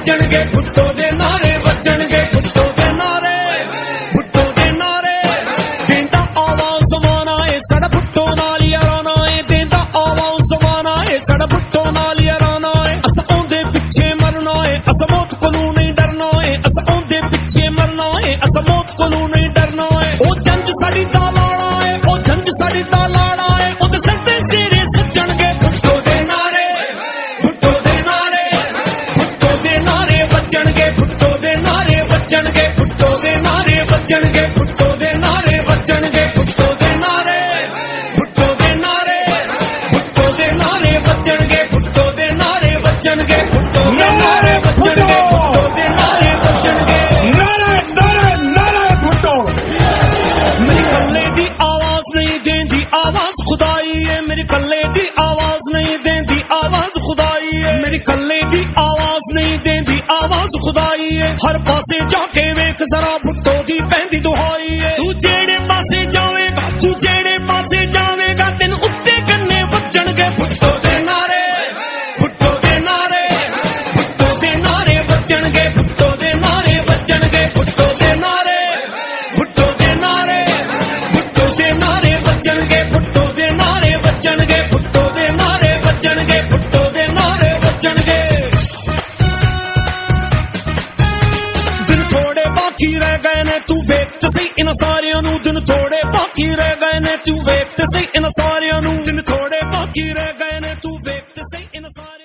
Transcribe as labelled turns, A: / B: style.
A: ਵੱਜਣਗੇ ਭੁੱਟੋ ਦੇ ਨਾਰੇ ਵੱਜਣਗੇ ਭੁੱਟੋ ਦੇ ਨਾਰੇ ਭੁੱਟੋ ਦੇ ਨਾਰੇ ਦੇਂਦਾ ਆਵਾਜ਼ ਜ਼ਮਾਨਾ ਏ ਸਾਡਾ ਭੁੱਟੋ ਨਾਲ ਯਾਰਾਨਾ ਏ ਦੇਂਦਾ ਆਵਾਜ਼ ਜ਼ਮਾਨਾ ਏ ਸਾਡਾ ਭੁੱਟੋ ਨਾਲ ਯਾਰਾਨਾ ਏ ਅਸਾਂ ਉਹਦੇ ਪਿੱਛੇ ਮਰਨਾ ਏ ਅਸਾਂ ਮੌਤ ਕੋਲੋਂ ਨਹੀਂ ਡਰਨਾ ਏ ਅਸਾਂ ਉਹਦੇ ਪਿੱਛੇ ਮਰਨਾ ਏ ਅਸਾਂ ਮੌਤ ਕੋਲੋਂ ਨਹੀਂ ਡਰਨਾ ਏ ਉਹ ਜੰਜ ਸਾਡੀ ਦਾ ਲਾੜਾ ਏ ਉਹ ਜੰਜ ਸਾਡੀ ਦਾ ਲਾੜਾ ਏ ਉਹਦੇ ਸਿਰ ਤੇ ਸਿਰੇ ਸੱਜਣਗੇ ਭੁੱਟੋ ਦੇ ਨਾਰੇ ਭੁੱਟੋ ਦੇ ਨਾਰੇ ਭੁੱਟੋ ਦੇ ਨਾਰੇ ਵੱਜਣਗੇ ਭੁੱਟੋ ਦੇ ਨਾਰੇ ਵੱਜਣਗੇ ਭੁੱਟੋ ਦੇ ਨਾਰੇ ਵੱਜਣਗੇ ਭੁੱਟੋ ਦੇ ਨਾਰੇ ਵੱਜਣਗੇ ਭੁੱਟੋ ਦੇ ਨਾਰੇ ਭੁੱਟੋ ਦੇ ਨਾਰੇ ਭੁੱਟੋ ਦੇ ਨਾਰੇ ਵੱਜਣਗੇ ਭੁੱਟੋ ਦੇ ਨਾਰੇ ਵੱਜਣਗੇ ਭੁੱਟੋ ਦੇ ਨਾਰੇ ਵੱਜਣਗੇ ਭੁੱਟੋ ਦੇ ਨਾਰੇ ਵੱਜਣਗੇ
B: ਨਾਰੇ ਨਾਰੇ ਨਾਰੇ ਭੁੱਟੋ
A: मेरी कल्ले दी आवाज नहीं देंदी आवाज खुदाई है मेरी कल्ले दी आवाज नहीं देंदी आवाज खुदाई है मेरी कल्ले दी आवाज नहीं देंदी आवाज खुदाई है हर पासे जाके वेख जरा भुट्टो दी पैंदी दुहाई है तू जेड़े पासे जावेगा तू जेड़े पासे जावेगा तेन उत्ते कन्ने वजणगे भुट्टो दे नारे भुट्टो दे नारे भुट्टो दे नारे वजणगे भुट्टो दे नारे वजणगे भुट्टो दे नारे भुट्टो दे नारे भुट्टो दे नारे वजणगे भुट्टो दे नारे वजणगे भुट्टो दे नारे वजणगे भुट्टो दे नारे वजणगे दिन थोड़े बाकी रह गए ने तू वेख ते सही इन सारियां नू दिन थोड़े बाकी रह गए ने तू वेख ते सही इन सारियां नू दिन थोड़े बाकी रह गए ने तू वेख ते सही इन सारियां